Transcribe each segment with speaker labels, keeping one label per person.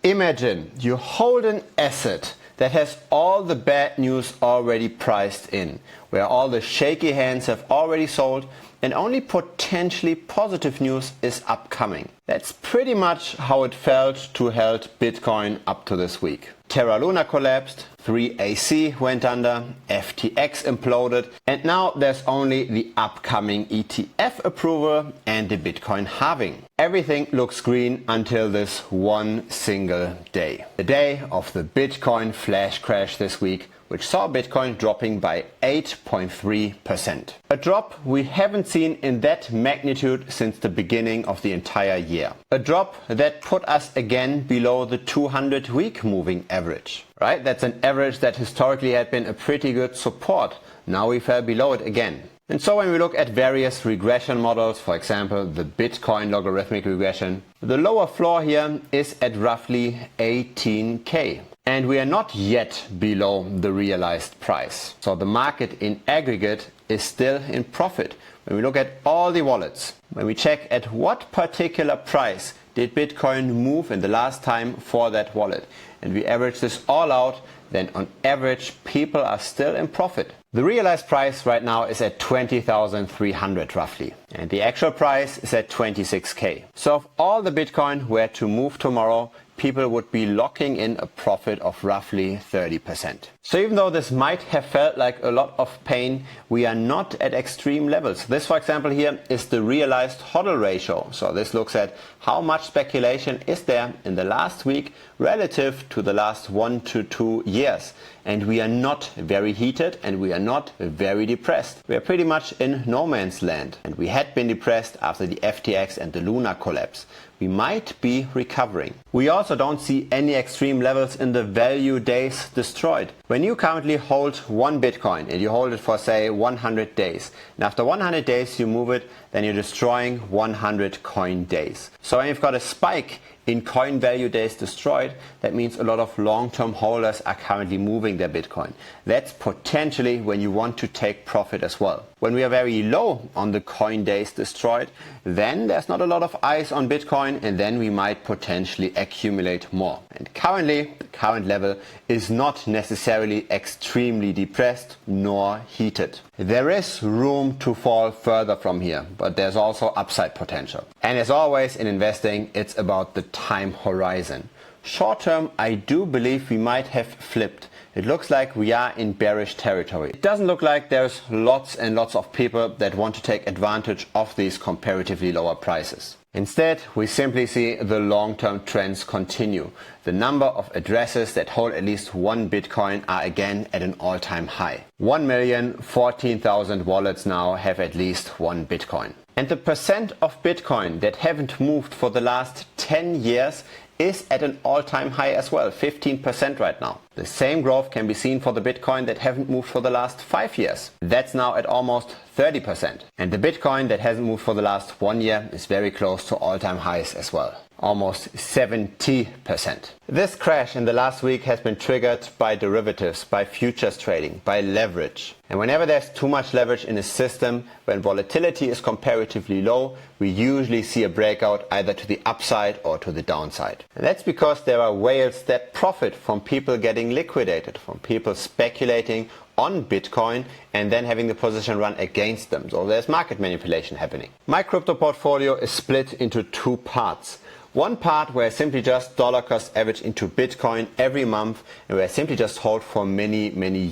Speaker 1: Imagine you hold an asset that has all the bad news already priced in, where all the shaky hands have already sold and only potentially positive news is upcoming. That's pretty much how it felt to hold Bitcoin up to this week. Terra Luna collapsed, 3AC went under, FTX imploded, and now there's only the upcoming ETF approval and the Bitcoin halving. Everything looks green until this one single day. The day of the Bitcoin flash crash this week, which saw Bitcoin dropping by 8.3%. A drop we haven't seen in that magnitude since the beginning of the entire year. A drop that put us again below the 200-week moving average. Right? That's an average that historically had been a pretty good support. Now we fell below it again. And so when we look at various regression models, for example the Bitcoin logarithmic regression, the lower floor here is at roughly 18K. And we are not yet below the realized price. So the market in aggregate is still in profit. When we look at all the wallets, when we check at what particular price did Bitcoin move in the last time for that wallet, and we average this all out, then on average people are still in profit. The realized price right now is at 20,300 roughly, and the actual price is at 26K. So if all the Bitcoin were to move tomorrow, people would be locking in a profit of roughly 30%. So even though this might have felt like a lot of pain, we are not at extreme levels. This, for example, here is the realized HODL ratio. So this looks at how much speculation is there in the last week relative to the last 1 to 2 years. And we are not very heated and we are not very depressed. We are pretty much in no man's land. And we had been depressed after the FTX and the Luna collapse. We might be recovering. We also don't see any extreme levels in the value days destroyed. When you currently hold one Bitcoin and you hold it for say 100 days, and after 100 days you move it, then you're destroying 100 coin days. So when you've got a spike in coin value days destroyed, that means a lot of long-term holders are currently moving their Bitcoin. That's potentially when you want to take profit as well. When we are very low on the coin days destroyed, then there's not a lot of eyes on Bitcoin and then we might potentially accumulate more. And currently, the current level is not necessarily extremely depressed nor heated. There is room to fall further from here, but there's also upside potential. And as always in investing, it's about the time horizon. Short term, I do believe we might have flipped. It looks like we are in bearish territory. It doesn't look like there's lots and lots of people that want to take advantage of these comparatively lower prices. Instead, we simply see the long-term trends continue. The number of addresses that hold at least one Bitcoin are again at an all-time high. 1,014,000 wallets now have at least one Bitcoin. And the percent of Bitcoin that haven't moved for the last 10 years is at an all-time high as well, 15% right now. The same growth can be seen for the Bitcoin that haven't moved for the last 5 years. That's now at almost 30%. And the Bitcoin that hasn't moved for the last 1 year is very close to all-time highs as well. Almost 70%. This crash in the last week has been triggered by derivatives, by futures trading, by leverage. And whenever there's too much leverage in a system, when volatility is comparatively low, we usually see a breakout either to the upside or to the downside. And that's because there are whales that profit from people getting liquidated, from people speculating on Bitcoin and then having the position run against them. So there's market manipulation happening. My crypto portfolio is split into two parts. One part where I simply just dollar cost average into Bitcoin every month and where I simply just hold for many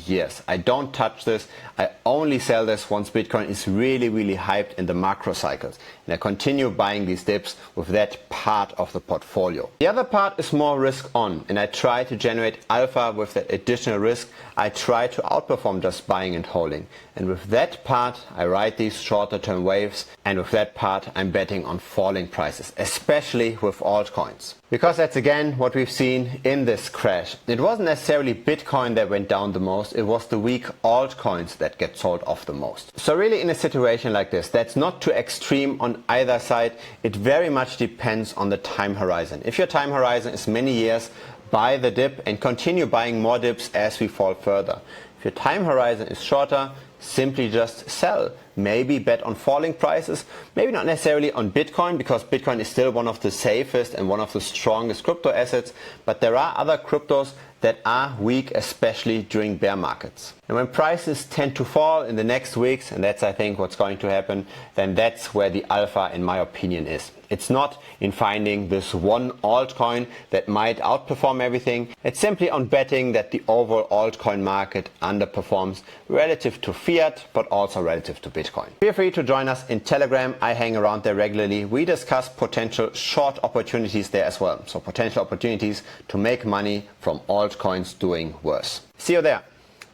Speaker 1: years. I don't touch this. I only sell this once Bitcoin is really hyped in the macro cycles. And I continue buying these dips with that part of the portfolio. The other part is more risk on and I try to generate alpha with that additional risk. I try to outperform just buying and holding. And with that part, I ride these shorter term waves, and with that part, I'm betting on falling prices, especially with altcoins. Because that's again what we've seen in this crash. It wasn't necessarily Bitcoin that went down the most, it was the weak altcoins that get sold off the most. So really in a situation like this, that's not too extreme on either side. It very much depends on the time horizon. If your time horizon is many years, buy the dip and continue buying more dips as we fall further. If your time horizon is shorter, simply just sell. maybe bet on falling prices, maybe not necessarily on Bitcoin, because Bitcoin is still one of the safest and one of the strongest crypto assets, but there are other cryptos that are weak, especially during bear markets. And when prices tend to fall in the next weeks, and that's I think what's going to happen, then that's where the alpha, in my opinion, is. It's not in finding this one altcoin that might outperform everything. It's simply on betting that the overall altcoin market underperforms relative to fiat, but also relative to Bitcoin. Feel free to join us in Telegram. I hang around there regularly. We discuss potential short opportunities there as well. So potential opportunities to make money from altcoins doing worse. See you there.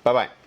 Speaker 1: Bye bye.